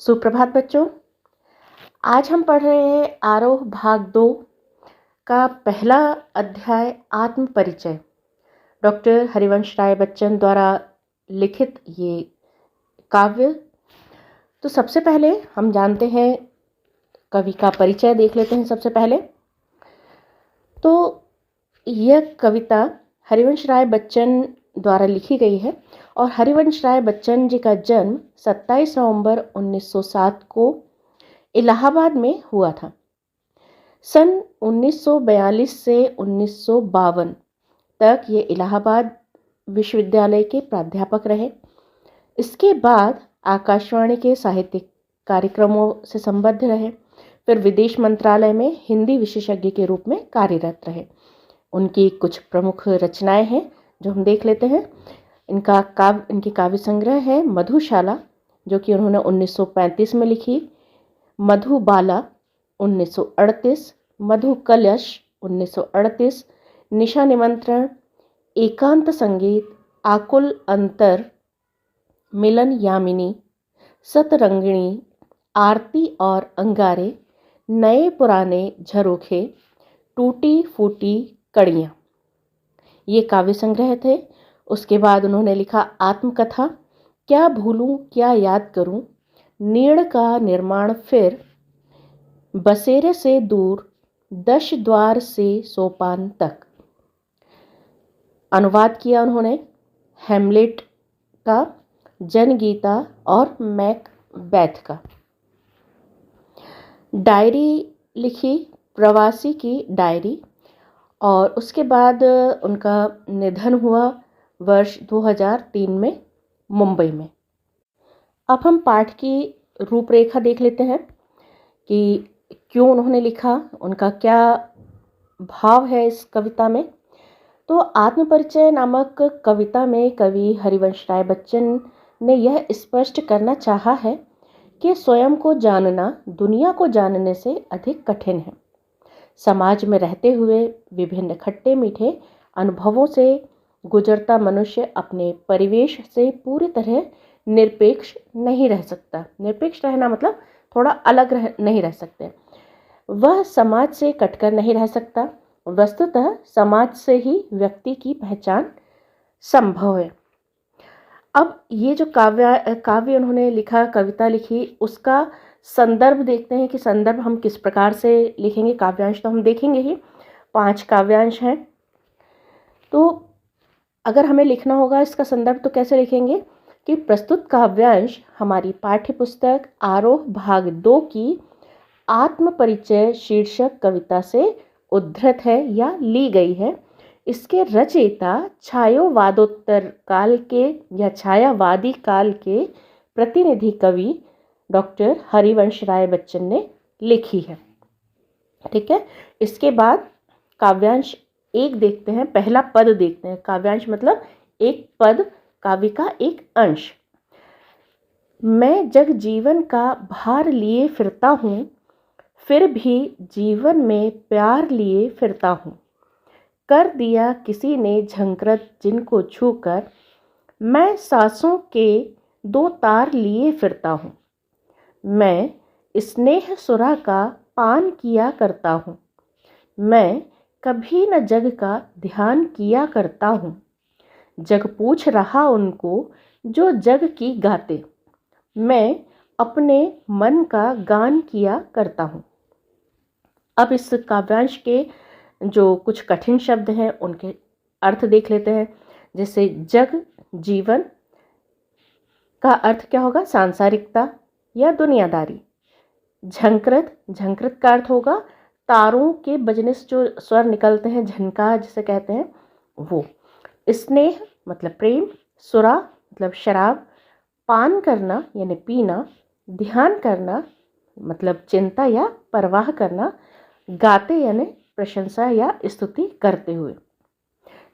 सुप्रभात बच्चों। आज हम पढ़ रहे हैं आरोह भाग 2 का पहला अध्याय आत्म परिचय। डॉक्टर हरिवंश राय बच्चन द्वारा लिखित ये काव्य। तो सबसे पहले हम जानते हैं, कवि का परिचय देख लेते हैं। सबसे पहले तो यह कविता हरिवंश राय बच्चन द्वारा लिखी गई है और हरिवंश राय बच्चन जी का जन्म 27 नवंबर 1907 को इलाहाबाद में हुआ था। सन 1942 से 1952 तक ये इलाहाबाद विश्वविद्यालय के प्राध्यापक रहे। इसके बाद आकाशवाणी के साहित्यिक कार्यक्रमों से संबद्ध रहे। फिर विदेश मंत्रालय में हिंदी विशेषज्ञ के रूप में कार्यरत रहे। उनकी कुछ प्रमुख रचनाएं हैं जो हम देख लेते हैं। इनकी काव्य संग्रह है मधुशाला, जो कि उन्होंने 1935 में लिखी, मधुबाला 1938, मधु कलश 1938, निशा निमंत्रण, एकांत संगीत, आकुल अंतर, मिलन यामिनी, सतरंगिणी, आरती और अंगारे, नए पुराने झरोखे, टूटी फूटी कड़ियाँ, ये काव्य संग्रह थे। उसके बाद उन्होंने लिखा आत्मकथा, क्या भूलूं क्या याद करूं, नीड़ का निर्माण, फिर बसेरे से दूर, दश द्वार से सोपान तक। अनुवाद किया उन्होंने हैमलेट का, जनगीता और मैकबेथ का। डायरी लिखी, प्रवासी की डायरी, और उसके बाद उनका निधन हुआ वर्ष 2003 में मुंबई में। अब हम पाठ की रूपरेखा देख लेते हैं कि क्यों उन्होंने लिखा, उनका क्या भाव है इस कविता में। तो आत्मपरिचय नामक कविता में कवि हरिवंश राय बच्चन ने यह स्पष्ट करना चाहा है कि स्वयं को जानना दुनिया को जानने से अधिक कठिन है। समाज में रहते हुए विभिन्न खट्टे मीठे अनुभवों से गुजरता मनुष्य अपने परिवेश से पूरी तरह निरपेक्ष नहीं रह सकता। निरपेक्ष रहना मतलब थोड़ा अलग नहीं रह सकते। वह समाज से कटकर नहीं रह सकता। वस्तुतः समाज से ही व्यक्ति की पहचान संभव है। अब ये जो काव्य उन्होंने लिखा, कविता लिखी, उसका संदर्भ देखते हैं कि संदर्भ हम किस प्रकार से लिखेंगे। काव्यांश तो हम देखेंगे ही, 5 काव्यांश हैं। तो अगर हमें लिखना होगा इसका संदर्भ तो कैसे लिखेंगे कि प्रस्तुत काव्यांश हमारी पाठ्य पुस्तक आरोह भाग 2 की आत्म परिचय शीर्षक कविता से उद्धृत है या ली गई है। इसके रचयिता छायावादोत्तर काल के या छायावादी काल के प्रतिनिधि कवि डॉक्टर हरिवंश राय बच्चन ने लिखी है। ठीक है। इसके बाद काव्यांश 1 देखते हैं, पहला पद देखते हैं। काव्यांश मतलब एक पद, काव्य का एक अंश। मैं जग जीवन का भार लिए फिरता हूँ, फिर भी जीवन में प्यार लिए फिरता हूँ। कर दिया किसी ने झंकृत जिनको छूकर, मैं सांसों के 2 तार लिए फिरता हूँ। मैं स्नेह सुरा का पान किया करता हूँ। मैं कभी न जग का ध्यान किया करता हूँ। जग पूछ रहा उनको जो जग की गाते, मैं अपने मन का गान किया करता हूँ। अब इस काव्यांश के जो कुछ कठिन शब्द हैं उनके अर्थ देख लेते हैं। जैसे जग, जीवन का अर्थ क्या होगा? सांसारिकता या दुनियादारी। झंकृत, झंकृत का अर्थ होगा तारों के बजने से जो स्वर निकलते हैं, झनका जिसे कहते हैं, वो। स्नेह मतलब प्रेम, सुरा मतलब शराब, पान करना यानी पीना, ध्यान करना मतलब चिंता या परवाह करना, गाते यानी प्रशंसा या स्तुति करते हुए।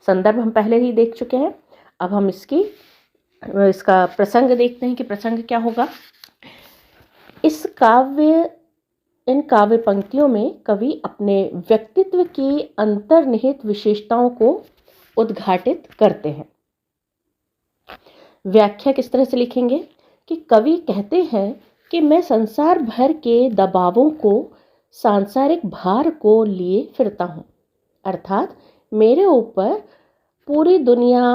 संदर्भ हम पहले ही देख चुके हैं। अब हम इसका प्रसंग देखते हैं कि प्रसंग क्या होगा। इन काव्य पंक्तियों में कवि अपने व्यक्तित्व की अंतर्निहित विशेषताओं को उद्घाटित करते हैं। व्याख्या किस तरह से लिखेंगे कि कवि कहते हैं कि मैं संसार भर के दबावों को, सांसारिक भार को लिए फिरता हूँ। अर्थात मेरे ऊपर पूरी दुनिया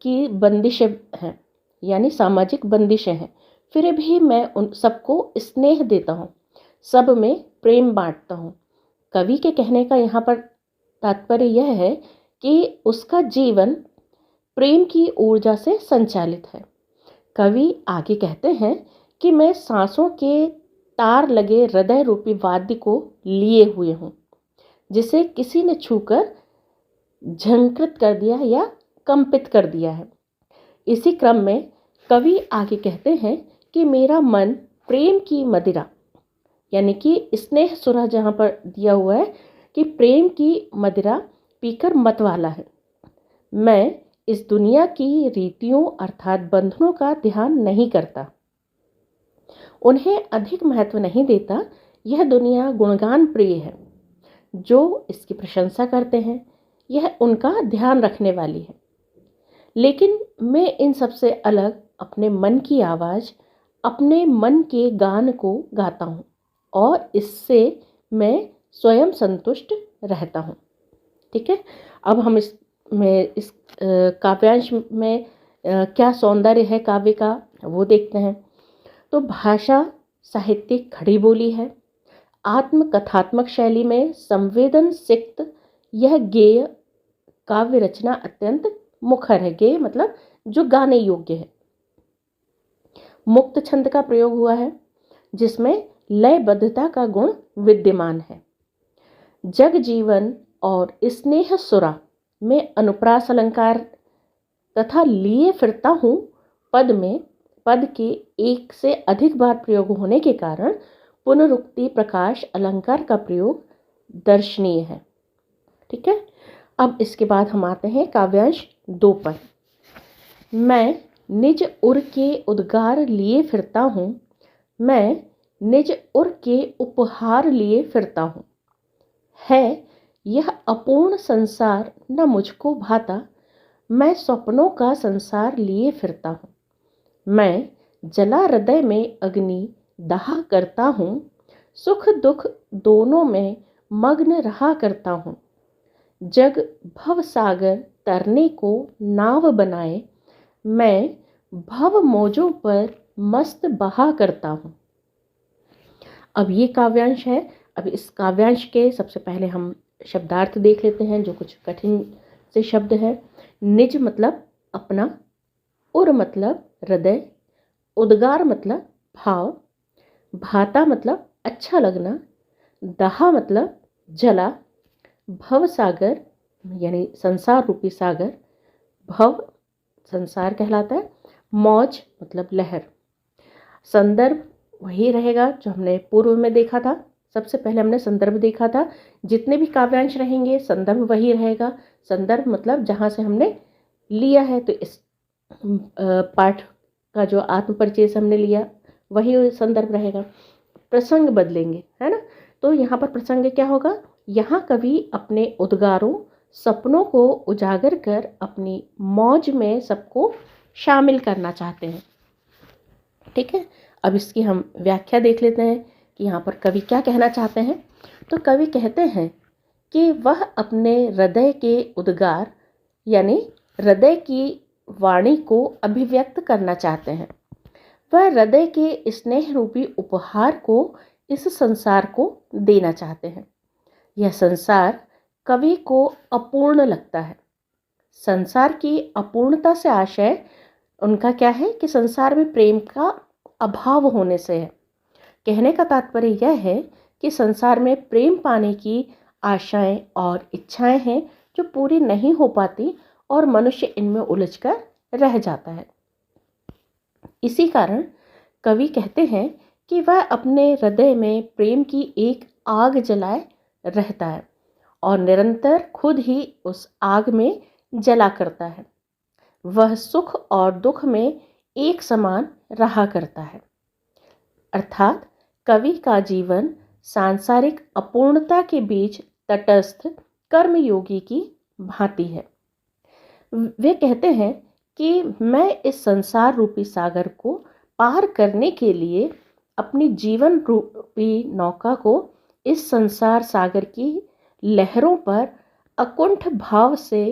की बंदिशें हैं, यानी सामाजिक बंदिशें हैं, फिर भी मैं उन सबको स्नेह देता हूँ, सब में प्रेम बांटता हूँ। कवि के कहने का यहाँ पर तात्पर्य यह है कि उसका जीवन प्रेम की ऊर्जा से संचालित है। कवि आगे कहते हैं कि मैं सांसों के तार लगे हृदय रूपी वाद्य को लिए हुए हूँ, जिसे किसी ने छूकर झंकृत कर दिया या कंपित कर दिया है। इसी क्रम में कवि आगे कहते हैं कि मेरा मन प्रेम की मदिरा, यानी कि स्नेह सुरा जहाँ पर दिया हुआ है कि प्रेम की मदिरा पीकर मतवाला है। मैं इस दुनिया की रीतियों अर्थात बंधनों का ध्यान नहीं करता, उन्हें अधिक महत्व नहीं देता। यह दुनिया गुणगान प्रिय है, जो इसकी प्रशंसा करते हैं यह उनका ध्यान रखने वाली है। लेकिन मैं इन सबसे अलग अपने मन की आवाज़, अपने मन के गान को गाता हूँ और इससे मैं स्वयं संतुष्ट रहता हूँ। ठीक है, अब हम इस काव्यांश में क्या सौंदर्य है काव्य का वो देखते हैं। तो भाषा साहित्यिक खड़ी बोली है, आत्मकथात्मक शैली में संवेदन सिक्त यह गेय काव्य रचना अत्यंत मुखर है। गेय मतलब जो गाने योग्य है। मुक्त छंद का प्रयोग हुआ है, जिसमें लयबद्धता का गुण विद्यमान है। जग जीवन और स्नेह सुरा में अनुप्रास अलंकार तथा लिए फिरता हूँ पद में पद के एक से अधिक बार प्रयोग होने के कारण पुनरुक्ति प्रकाश अलंकार का प्रयोग दर्शनीय है। ठीक है, अब इसके बाद हम आते हैं काव्यांश 2 पर। मैं निज उर के उद्गार लिए फिरता हूँ, मैं निज उर के उपहार लिए फिरता हूँ। है यह अपूर्ण संसार न मुझको भाता, मैं स्वप्नों का संसार लिए फिरता हूँ। मैं जला हृदय में अग्नि दाह करता हूँ, सुख दुख दोनों में मग्न रहा करता हूँ। जग भव सागर तरने को नाव बनाए, मैं भव मौजों पर मस्त बहा करता हूँ। अब ये काव्यांश है। अब इस काव्यांश के सबसे पहले हम शब्दार्थ देख लेते हैं, जो कुछ कठिन से शब्द है। निज मतलब अपना, उर मतलब हृदय, उद्गार मतलब भाव, भाता मतलब अच्छा लगना, दहा मतलब जला, भव सागर यानी संसार रूपी सागर, भव संसार कहलाता है, मौज मतलब लहर। संदर्भ वही रहेगा जो हमने पूर्व में देखा था। सबसे पहले हमने संदर्भ देखा था। जितने भी काव्यांश रहेंगे संदर्भ वही रहेगा। संदर्भ मतलब जहाँ से हमने लिया है, तो इस पाठ का जो आत्म परिचय से हमने लिया वही संदर्भ रहेगा। प्रसंग बदलेंगे, है ना। तो यहाँ पर प्रसंग क्या होगा, यहाँ कवि अपने उद्गारों सपनों को उजागर कर अपनी मौज में सबको शामिल करना चाहते हैं। ठीक है, अब इसकी हम व्याख्या देख लेते हैं कि यहाँ पर कवि क्या कहना चाहते हैं। तो कवि कहते हैं कि वह अपने हृदय के उद्गार यानी हृदय की वाणी को अभिव्यक्त करना चाहते हैं। वह हृदय के स्नेह रूपी उपहार को इस संसार को देना चाहते हैं। यह संसार कवि को अपूर्ण लगता है। संसार की अपूर्णता से आशय उनका क्या है कि संसार में प्रेम का अभाव होने से है। कहने का तात्पर्य यह है कि संसार में प्रेम पाने की आशाएं और इच्छाएं हैं जो पूरी नहीं हो पाती और मनुष्य इनमें उलझकर रह जाता है। इसी कारण कवि कहते हैं कि वह अपने हृदय में प्रेम की एक आग जलाए रहता है और निरंतर खुद ही उस आग में जला करता है। वह सुख और दुख में एक समान रहा करता है। अर्थात कवि का जीवन सांसारिक अपूर्णता के बीच तटस्थ कर्मयोगी की भांति है। वे कहते हैं कि मैं इस संसार रूपी सागर को पार करने के लिए अपनी जीवन रूपी नौका को इस संसार सागर की लहरों पर अकुंठ भाव से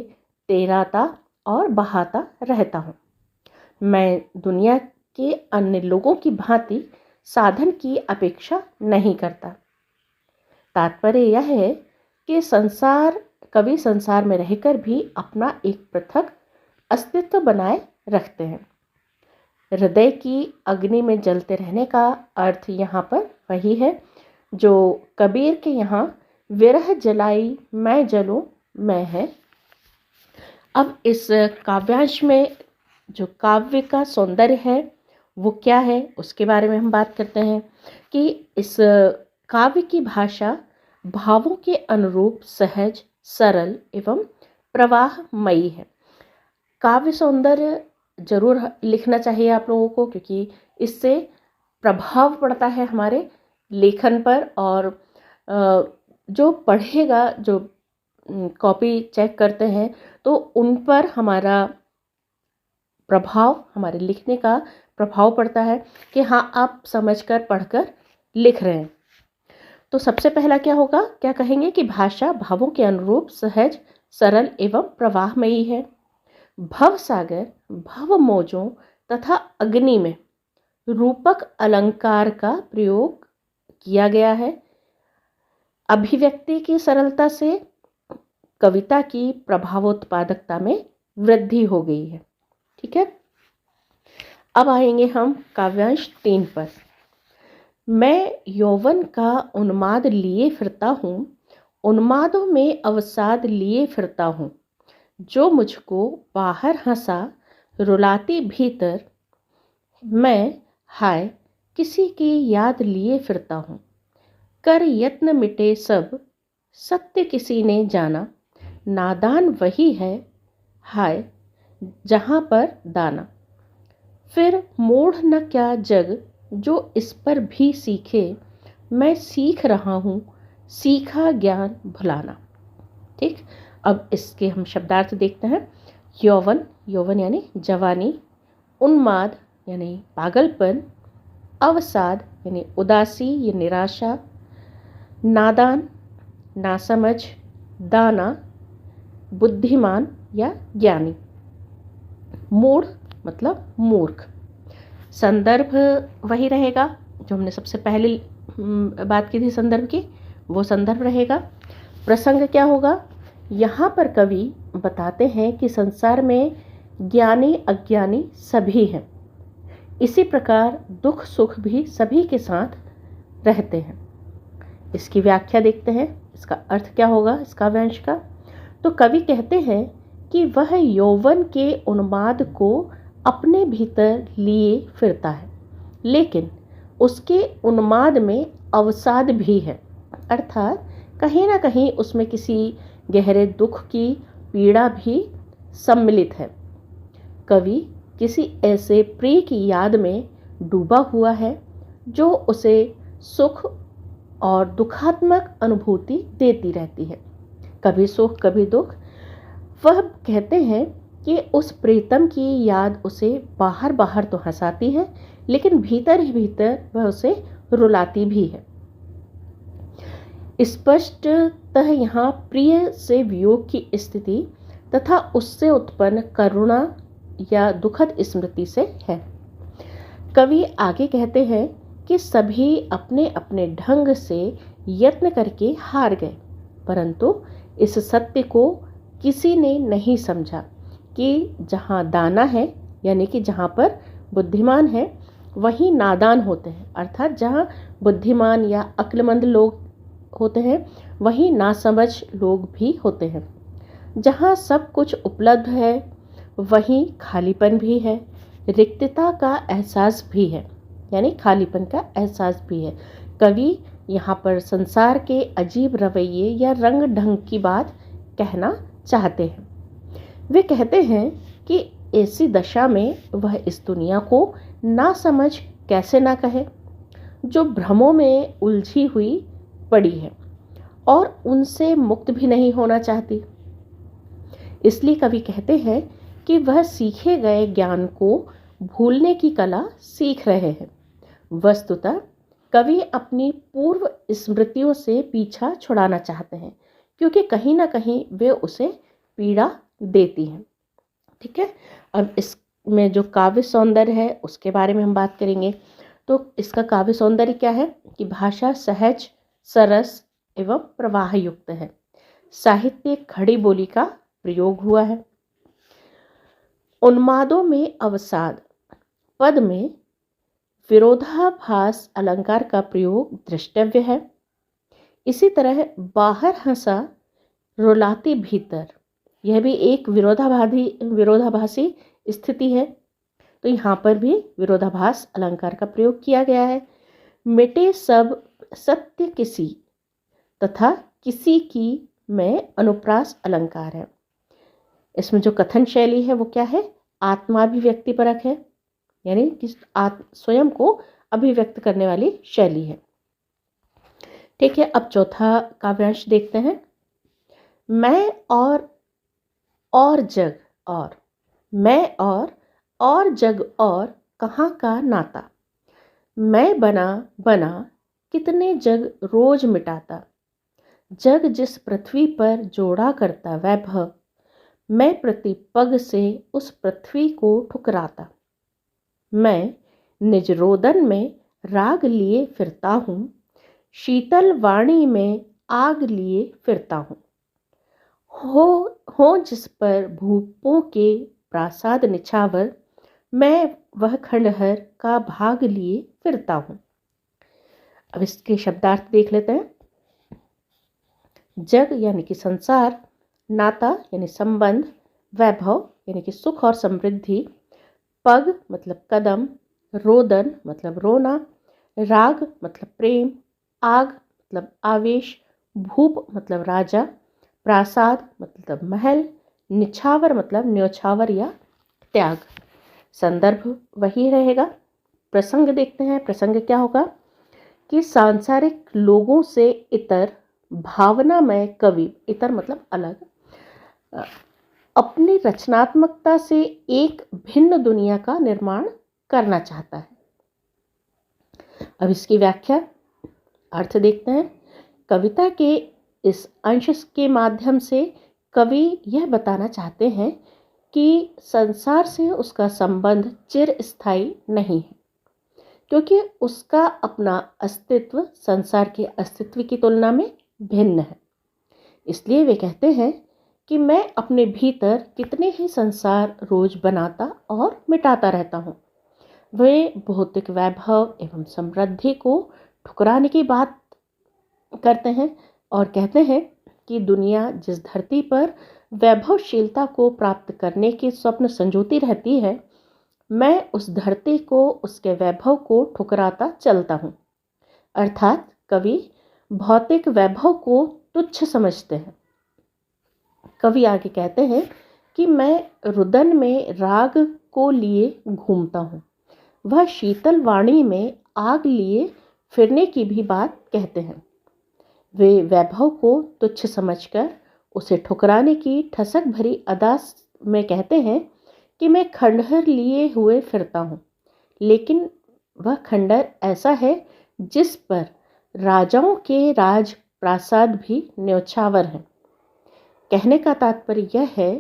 तैराता और बहाता रहता हूँ। मैं दुनिया के अन्य लोगों की भांति साधन की अपेक्षा नहीं करता। तात्पर्य यह है कि कवि संसार में रहकर भी अपना एक पृथक अस्तित्व बनाए रखते हैं। हृदय की अग्नि में जलते रहने का अर्थ यहाँ पर वही है जो कबीर के यहाँ विरह जलाई मैं जलूं मैं है। अब इस काव्यांश में जो काव्य का सौंदर्य है वो क्या है उसके बारे में हम बात करते हैं कि इस काव्य की भाषा भावों के अनुरूप सहज, सरल एवं प्रवाहमयी है। काव्य सौंदर्य जरूर लिखना चाहिए आप लोगों को, क्योंकि इससे प्रभाव पड़ता है हमारे लेखन पर, और जो पढ़ेगा, जो कॉपी चेक करते हैं, तो उन पर हमारा प्रभाव, हमारे लिखने का प्रभाव पड़ता है कि हाँ आप समझकर पढ़कर लिख रहे हैं। तो सबसे पहला क्या होगा, क्या कहेंगे कि भाषा भावों के अनुरूप सहज, सरल एवं प्रवाहमयी है। भव सागर, भव मौजों तथा अग्नि में रूपक अलंकार का प्रयोग किया गया है। अभिव्यक्ति की सरलता से कविता की प्रभावोत्पादकता में वृद्धि हो गई है। ठीक है, अब आएंगे हम काव्यांश 3 पर। मैं यौवन का उन्माद लिए फिरता हूँ, उन्मादों में अवसाद लिए फिरता हूँ, जो मुझको बाहर हंसा रुलाती भीतर, मैं हाय किसी की याद लिए फिरता हूँ। कर यत्न मिटे सब, सत्य किसी ने जाना, नादान वही है हाय जहाँ पर दाना। फिर मूढ़ न क्या जग जो इस पर भी सीखे, मैं सीख रहा हूँ सीखा ज्ञान भुलाना। ठीक, अब इसके हम शब्दार्थ देखते हैं। यौवन, यौवन यानी जवानी, उन्माद यानी पागलपन, अवसाद यानी उदासी या निराशा, नादान नासमझ, दाना बुद्धिमान या ज्ञानी, मूढ़ मतलब मूर्ख। संदर्भ वही रहेगा जो हमने सबसे पहले बात की थी संदर्भ की, वो संदर्भ रहेगा। प्रसंग क्या होगा, यहाँ पर कवि बताते हैं कि संसार में ज्ञानी अज्ञानी सभी हैं, इसी प्रकार दुख सुख भी सभी के साथ रहते हैं। इसकी व्याख्या देखते हैं, इसका अर्थ क्या होगा इस काव्यांश का। तो कवि कहते हैं कि वह यौवन के उन्माद को अपने भीतर लिए फिरता है, लेकिन उसके उन्माद में अवसाद भी है, अर्थात कहीं ना कहीं उसमें किसी गहरे दुख की पीड़ा भी सम्मिलित है। कवि किसी ऐसे प्रिय की याद में डूबा हुआ है जो उसे सुख और दुखात्मक अनुभूति देती रहती है, कभी सुख कभी दुख। वह कहते हैं कि उस प्रीतम की याद उसे बाहर बाहर तो हंसाती है, लेकिन भीतर ही भीतर वह उसे रुलाती भी है। स्पष्टतः यहाँ प्रिय से वियोग की स्थिति तथा उससे उत्पन्न करुणा या दुखद स्मृति से है। कवि आगे कहते हैं कि सभी अपने अपने ढंग से यत्न करके हार गए, परंतु इस सत्य को किसी ने नहीं समझा कि जहाँ दाना है यानी कि जहाँ पर बुद्धिमान है वहीं नादान होते हैं, अर्थात जहाँ बुद्धिमान या अक्लमंद लोग होते हैं वहीं नासमझ लोग भी होते हैं। जहाँ सब कुछ उपलब्ध है वहीं खालीपन भी है, रिक्तता का एहसास भी है, यानी खालीपन का एहसास भी है। कवि यहाँ पर संसार के अजीब रवैये या रंग ढंग की बात कहना चाहते हैं। वे कहते हैं कि ऐसी दशा में वह इस दुनिया को ना समझ कैसे ना कहे, जो भ्रमों में उलझी हुई पड़ी है और उनसे मुक्त भी नहीं होना चाहती। इसलिए कवि कहते हैं कि वह सीखे गए ज्ञान को भूलने की कला सीख रहे हैं। वस्तुतः कवि अपनी पूर्व स्मृतियों से पीछा छुड़ाना चाहते हैं, क्योंकि कहीं ना कहीं वे उसे पीड़ा देती हैं। ठीक है, अब इसमें जो काव्य सौंदर्य है उसके बारे में हम बात करेंगे। तो इसका काव्य सौंदर्य क्या है कि भाषा सहज, सरस एवं प्रवाह युक्त है। साहित्य खड़ी बोली का प्रयोग हुआ है। उन्मादों में अवसाद पद में विरोधाभास अलंकार का प्रयोग दृष्टव्य है। इसी तरह बाहर हंसा रुलाती भीतर, यह भी एक विरोधाभासी स्थिति है। तो यहाँ पर भी विरोधाभास अलंकार का प्रयोग किया गया है। मिटे सब सत्य किसी तथा किसी की में अनुप्रास अलंकार है। इसमें जो कथन शैली है वो क्या है, आत्माभिव्यक्तिपरक है, यानी कि स्वयं को अभिव्यक्त करने वाली शैली है। ठीक है, अब चौथा काव्यांश देखते हैं। मैं और जग और, मैं और जग और कहाँ का नाता, मैं बना कितने जग रोज मिटाता, जग जिस पृथ्वी पर जोड़ा करता वैभव, मैं प्रति पग से उस पृथ्वी को ठुकराता, मैं निज रोदन में राग लिए फिरता हूँ, शीतल वाणी में आग लिए फिरता हूँ, हो जिस पर भूपों के प्रासाद निछावर, मैं वह खंडहर का भाग लिए फिरता हूँ। अब इसके शब्दार्थ देख लेते हैं। जग यानी कि संसार, नाता यानी संबंध, वैभव यानी कि सुख और समृद्धि, पग मतलब कदम, रोदन मतलब रोना, राग मतलब प्रेम, आग मतलब आवेश, भूप मतलब राजा, प्रासाद मतलब महल, निछावर मतलब न्योछावर या त्याग। संदर्भ वही रहेगा। प्रसंग देखते हैं। प्रसंग क्या होगा कि सांसारिक लोगों से इतर भावनामय कवि, इतर मतलब अलग, अपनी रचनात्मकता से एक भिन्न दुनिया का निर्माण करना चाहता है। अब इसकी व्याख्या अर्थ देखते हैं। कविता के इस अंश के माध्यम से कवि यह बताना चाहते हैं कि संसार से उसका संबंध चिरस्थायी नहीं है, क्योंकि उसका अपना अस्तित्व संसार के अस्तित्व की तुलना में भिन्न है। इसलिए वे कहते हैं कि मैं अपने भीतर कितने ही संसार रोज बनाता और मिटाता रहता हूँ। वे भौतिक वैभव एवं समृद्धि को ठुकराने की बात करते हैं और कहते हैं कि दुनिया जिस धरती पर वैभवशीलता को प्राप्त करने के स्वप्न संजोती रहती है, मैं उस धरती को, उसके वैभव को ठुकराता चलता हूँ। अर्थात कवि भौतिक वैभव को तुच्छ समझते हैं। कवि आगे कहते हैं कि मैं रुदन में राग को लिए घूमता हूँ। वह शीतल वाणी में आग लिए फिरने की भी बात कहते हैं। वे वैभव को तुच्छ समझकर उसे ठुकराने की ठसक भरी अदा में कहते हैं कि मैं खंडहर लिए हुए फिरता हूँ, लेकिन वह खंडहर ऐसा है जिस पर राजाओं के राज प्रासाद भी न्योछावर हैं। कहने का तात्पर्य यह है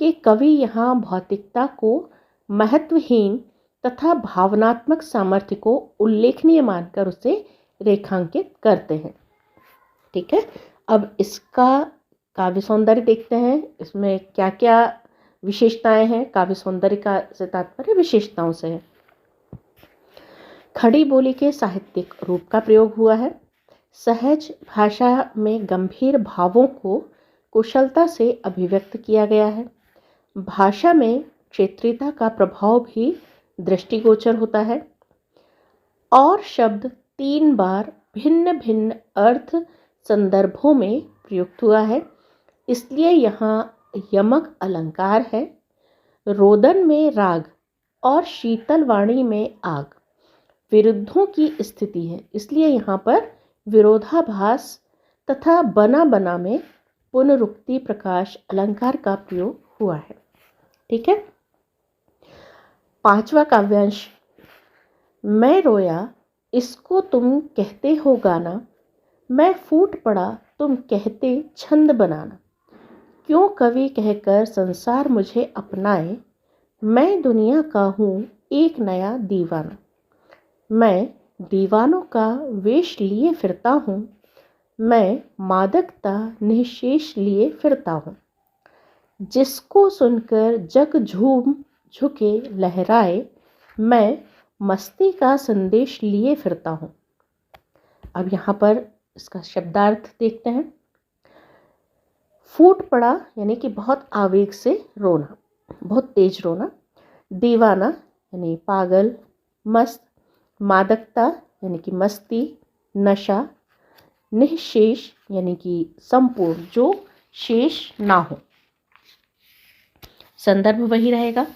कि कवि यहाँ भौतिकता को महत्वहीन तथा भावनात्मक सामर्थ्य को उल्लेखनीय मानकर उसे रेखांकित करते हैं। ठीक है, अब इसका काव्य सौंदर्य देखते हैं। इसमें क्या क्या विशेषताएं हैं। काव्य सौंदर्य का से तात्पर्य विशेषताओं से है। खड़ी बोली के साहित्यिक रूप का प्रयोग हुआ है। सहज भाषा में गंभीर भावों को कुशलता से अभिव्यक्त किया गया है। भाषा में क्षेत्रीयता का प्रभाव भी दृष्टिगोचर होता है। और शब्द 3 बार भिन्न भिन्न अर्थ संदर्भों में प्रयुक्त हुआ है, इसलिए यहाँ यमक अलंकार है। रोदन में राग और शीतल वाणी में आग विरुद्धों की स्थिति है, इसलिए यहाँ पर विरोधाभास तथा बना बना में पुनरुक्ति प्रकाश अलंकार का प्रयोग हुआ है। ठीक है, 5वां काव्यांश। मैं रोया इसको तुम कहते हो गाना, मैं फूट पड़ा तुम कहते छंद बनाना। क्यों कवि कहकर संसार मुझे अपनाए, मैं दुनिया का हूँ एक नया दीवाना। मैं दीवानों का वेश लिए फिरता हूँ, मैं मादकता निःशेष लिए फिरता हूँ। जिसको सुनकर जग झूम झुके लहराए, मैं मस्ती का संदेश लिए फिरता हूँ। अब यहाँ पर इसका शब्दार्थ देखते हैं। फूट पड़ा यानी कि बहुत आवेग से रोना, बहुत तेज रोना। दीवाना यानी पागल, मस्त। मादकता यानी कि मस्ती, नशा। निःशेष यानी कि संपूर्ण, जो शेष ना हो। संदर्भ वही रहेगा।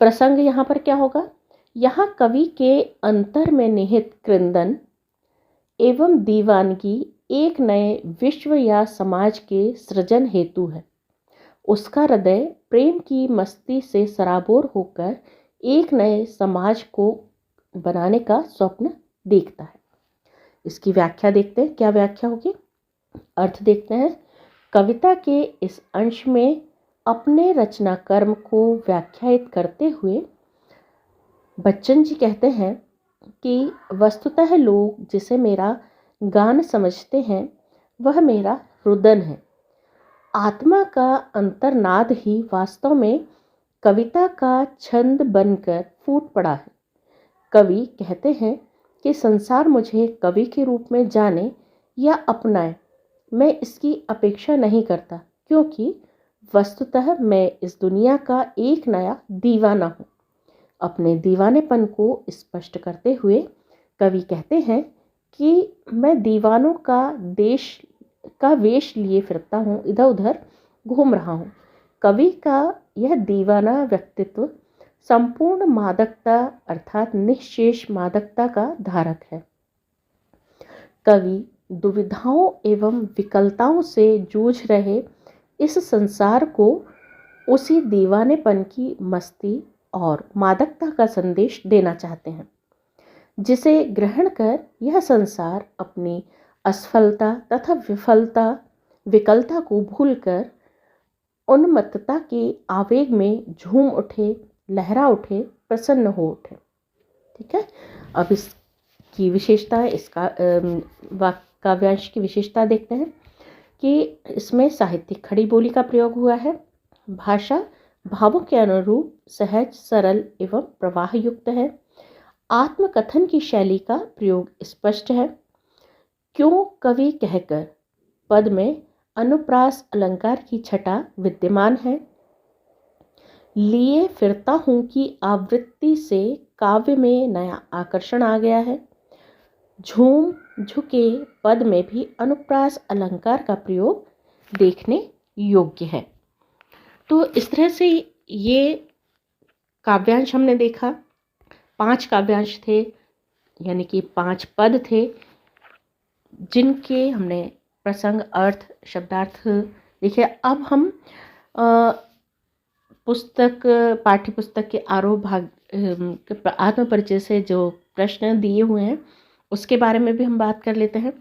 प्रसंग यहाँ पर क्या होगा? यहाँ कवि के अंतर में निहित क्रंदन एवं दीवानगी एक नए विश्व या समाज के सृजन हेतु है। उसका हृदय प्रेम की मस्ती से सराबोर होकर एक नए समाज को बनाने का स्वप्न देखता है। इसकी व्याख्या देखते हैं, क्या व्याख्या होगी, अर्थ देखते हैं। कविता के इस अंश में अपने रचना कर्म को व्याख्यायित करते हुए बच्चन जी कहते हैं कि वस्तुतः लोग जिसे मेरा गान समझते हैं वह मेरा रुदन है। आत्मा का अंतर्नाद ही वास्तव में कविता का छंद बनकर फूट पड़ा है। कवि कहते हैं कि संसार मुझे कवि के रूप में जाने या अपनाए, मैं इसकी अपेक्षा नहीं करता, क्योंकि वस्तुतः मैं इस दुनिया का एक नया दीवाना हूँ। अपने दीवानेपन को स्पष्ट करते हुए कवि कहते हैं कि मैं दीवानों का वेश लिए फिरता हूँ, इधर उधर घूम रहा हूँ। कवि का यह दीवाना व्यक्तित्व संपूर्ण मादकता अर्थात निःशेष मादकता का धारक है। कवि दुविधाओं एवं विकलताओं से जूझ रहे इस संसार को उसी दीवानेपन की मस्ती और मादकता का संदेश देना चाहते हैं, जिसे ग्रहण कर यह संसार अपनी असफलता तथा विकलता को भूलकर उन्मत्तता के आवेग में झूम उठे, लहरा उठे, प्रसन्न हो उठे। ठीक है। अब इसकी विशेषता, इसका काव्यांश की विशेषता देखते हैं कि इसमें साहित्यिक खड़ी बोली का प्रयोग हुआ है। भाषा भावों के अनुरूप सहज, सरल एवं प्रवाह युक्त है। आत्मकथन की शैली का प्रयोग स्पष्ट है। क्यों कवि कहकर पद में अनुप्रास अलंकार की छटा विद्यमान है। लिए फिरता हूँ की आवृत्ति से काव्य में नया आकर्षण आ गया है। झूम झुके पद में भी अनुप्रास अलंकार का प्रयोग देखने योग्य है। तो इस तरह से ये काव्यांश हमने देखा। 5 काव्यांश थे, यानी कि 5 पद थे, जिनके हमने प्रसंग, अर्थ, शब्दार्थ देखे। अब हम पाठ्य पुस्तक के आरोह भाग आत्म परिचय से जो प्रश्न दिए हुए हैं उसके बारे में भी हम बात कर लेते हैं।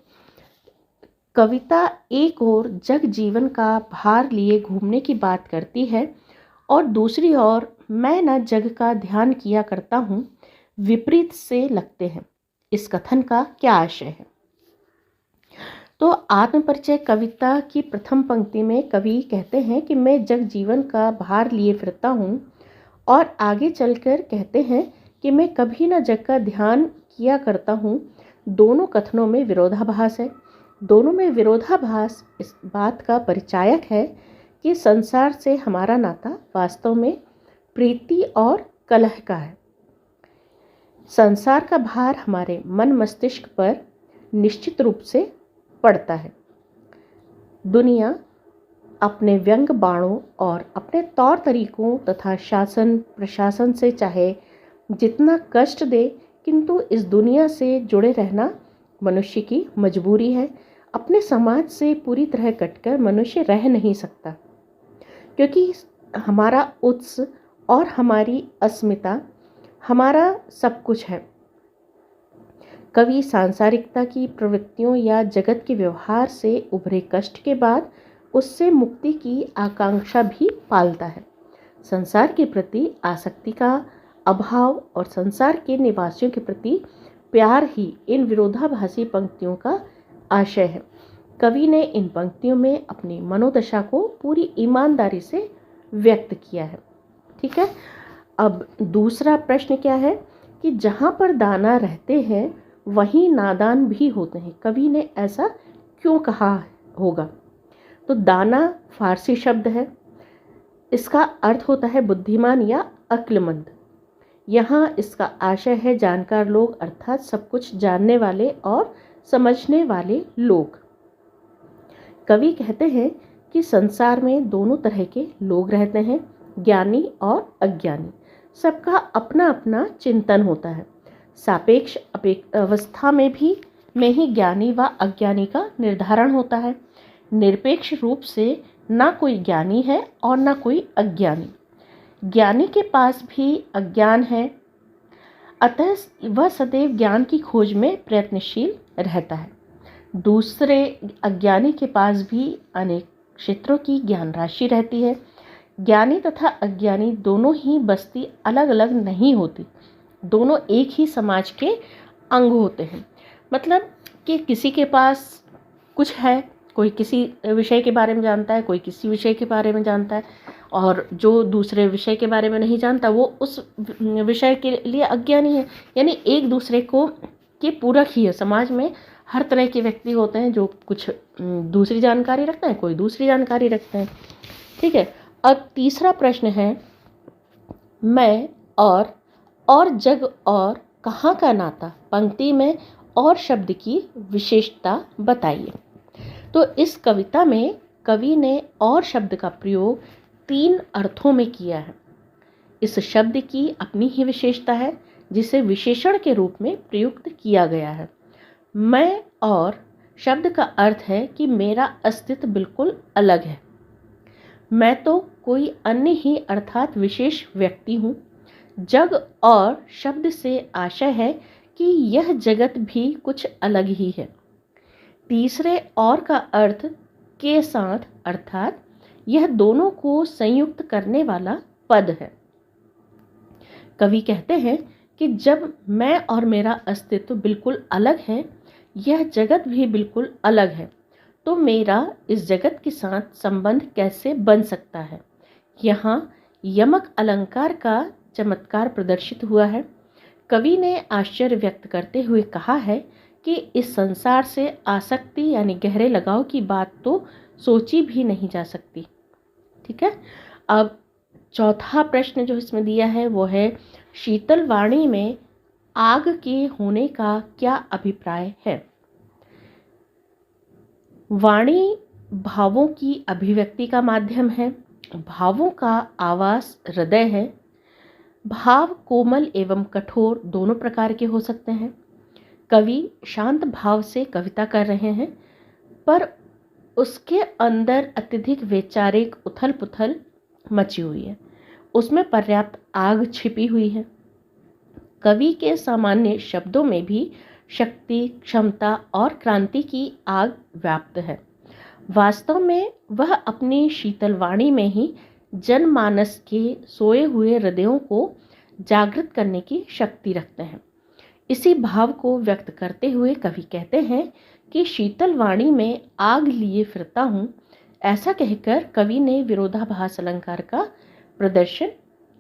कविता एक ओर जग जीवन का भार लिए घूमने की बात करती है और दूसरी ओर मैं न जग का ध्यान किया करता हूँ विपरीत से लगते हैं। इस कथन का क्या आशय है? तो आत्मपरिचय कविता की प्रथम पंक्ति में कवि कहते हैं कि मैं जग जीवन का भार लिए फिरता हूँ, और आगे चलकर कहते हैं कि मैं कभी न जग का ध्यान किया करता हूँ। दोनों कथनों में विरोधाभास है। दोनों में विरोधाभास इस बात का परिचायक है कि संसार से हमारा नाता वास्तव में प्रीति और कलह का है। संसार का भार हमारे मन मस्तिष्क पर निश्चित रूप से पड़ता है। दुनिया अपने व्यंग बाणों और अपने तौर तरीकों तथा शासन प्रशासन से चाहे जितना कष्ट दे, किंतु इस दुनिया से जुड़े रहना मनुष्य की मजबूरी है। अपने समाज से पूरी तरह कटकर मनुष्य रह नहीं सकता, क्योंकि हमारा उत्स और हमारी अस्मिता हमारा सब कुछ है। कवि सांसारिकता की प्रवृत्तियों या जगत के व्यवहार से उभरे कष्ट के बाद उससे मुक्ति की आकांक्षा भी पालता है। संसार के प्रति आसक्ति का अभाव और संसार के निवासियों के प्रति प्यार ही इन विरोधाभासी पंक्तियों का आशय है। कवि ने इन पंक्तियों में अपनी मनोदशा को पूरी ईमानदारी से व्यक्त किया है। ठीक है, अब दूसरा प्रश्न क्या है कि जहाँ पर दाना रहते हैं वहीं नादान भी होते हैं, कवि ने ऐसा क्यों कहा होगा? तो दाना फारसी शब्द है, इसका अर्थ होता है बुद्धिमान या अक्लमंद। यहाँ इसका आशय है जानकार लोग, अर्थात सब कुछ जानने वाले और समझने वाले लोग। कवि कहते हैं कि संसार में दोनों तरह के लोग रहते हैं, ज्ञानी और अज्ञानी। सबका अपना अपना चिंतन होता है। सापेक्ष अवस्था में ही ज्ञानी व अज्ञानी का निर्धारण होता है। निरपेक्ष रूप से ना कोई ज्ञानी है और ना कोई अज्ञानी। ज्ञानी के पास भी अज्ञान है, अतः वह सदैव ज्ञान की खोज में प्रयत्नशील रहता है। दूसरे अज्ञानी के पास भी अनेक क्षेत्रों की ज्ञान राशि रहती है। ज्ञानी तथा अज्ञानी दोनों ही बस्ती अलग अलग नहीं होती, दोनों एक ही समाज के अंग होते हैं। मतलब कि किसी के पास कुछ है, कोई किसी विषय के बारे में जानता है, कोई किसी विषय के बारे में जानता है, और जो दूसरे विषय के बारे में नहीं जानता वो उस विषय के लिए अज्ञानी है। यानी एक दूसरे को के पूरक ही है। समाज में हर तरह के व्यक्ति होते हैं जो कुछ दूसरी जानकारी रखते हैं, कोई दूसरी जानकारी रखते हैं। ठीक है, अब तीसरा प्रश्न है, मैं और जग और कहाँ का नाता, पंक्ति में और शब्द की विशेषता बताइए। तो इस कविता में कवि ने और शब्द का प्रयोग 3 अर्थों में किया है। इस शब्द की अपनी ही विशेषता है जिसे विशेषण के रूप में प्रयुक्त किया गया है। मैं और शब्द का अर्थ है कि मेरा अस्तित्व बिल्कुल अलग है। मैं तो कोई अन्य ही अर्थात विशेष व्यक्ति हूँ। जग और शब्द से आशय है कि यह जगत भी कुछ अलग ही है। तीसरे और का अर्थ के साथ अर्थात यह दोनों को संयुक्त करने वाला पद है। कवि कहते हैं कि जब मैं और मेरा अस्तित्व बिल्कुल अलग है, यह जगत भी बिल्कुल अलग है, तो मेरा इस जगत के साथ संबंध कैसे बन सकता है। यहाँ यमक अलंकार का चमत्कार प्रदर्शित हुआ है। कवि ने आश्चर्य व्यक्त करते हुए कहा है कि इस संसार से आसक्ति यानी गहरे लगाव की बात तो सोची भी नहीं जा सकती। ठीक है, अब चौथा प्रश्न जो इसमें दिया है वो है, शीतल वाणी में आग के होने का क्या अभिप्राय है। वाणी भावों की अभिव्यक्ति का माध्यम है। भावों का आवास हृदय है। भाव कोमल एवं कठोर दोनों प्रकार के हो सकते हैं। कवि शांत भाव से कविता कर रहे हैं, पर उसके अंदर अत्यधिक वैचारिक उथल पुथल मची हुई है, उसमें पर्याप्त आग छिपी हुई है। कवि के सामान्य शब्दों में भी शक्ति, क्षमता और क्रांति की आग व्याप्त है। वास्तव में वह अपनी शीतल वाणी में ही जनमानस के सोए हुए हृदयों को जागृत करने की शक्ति रखते हैं। इसी भाव को व्यक्त करते हुए कवि कहते हैं कि शीतल वाणी में आग लिए फिरता हूँ। ऐसा कहकर कवि ने विरोधाभास अलंकार का प्रदर्शन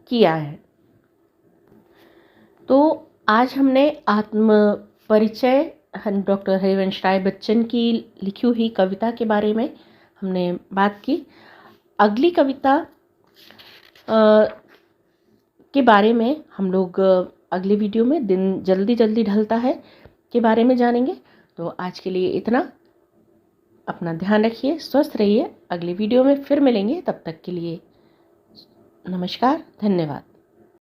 किया है। तो आज हमने आत्म परिचय डॉक्टर हरिवंश राय बच्चन की लिखी हुई कविता के बारे में हमने बात की। अगली कविता के बारे में हम लोग अगले वीडियो में दिन जल्दी ढलता है के बारे में जानेंगे। तो आज के लिए इतना। अपना ध्यान रखिए, स्वस्थ रहिए। अगले वीडियो में फिर मिलेंगे, तब तक के लिए नमस्कार, धन्यवाद।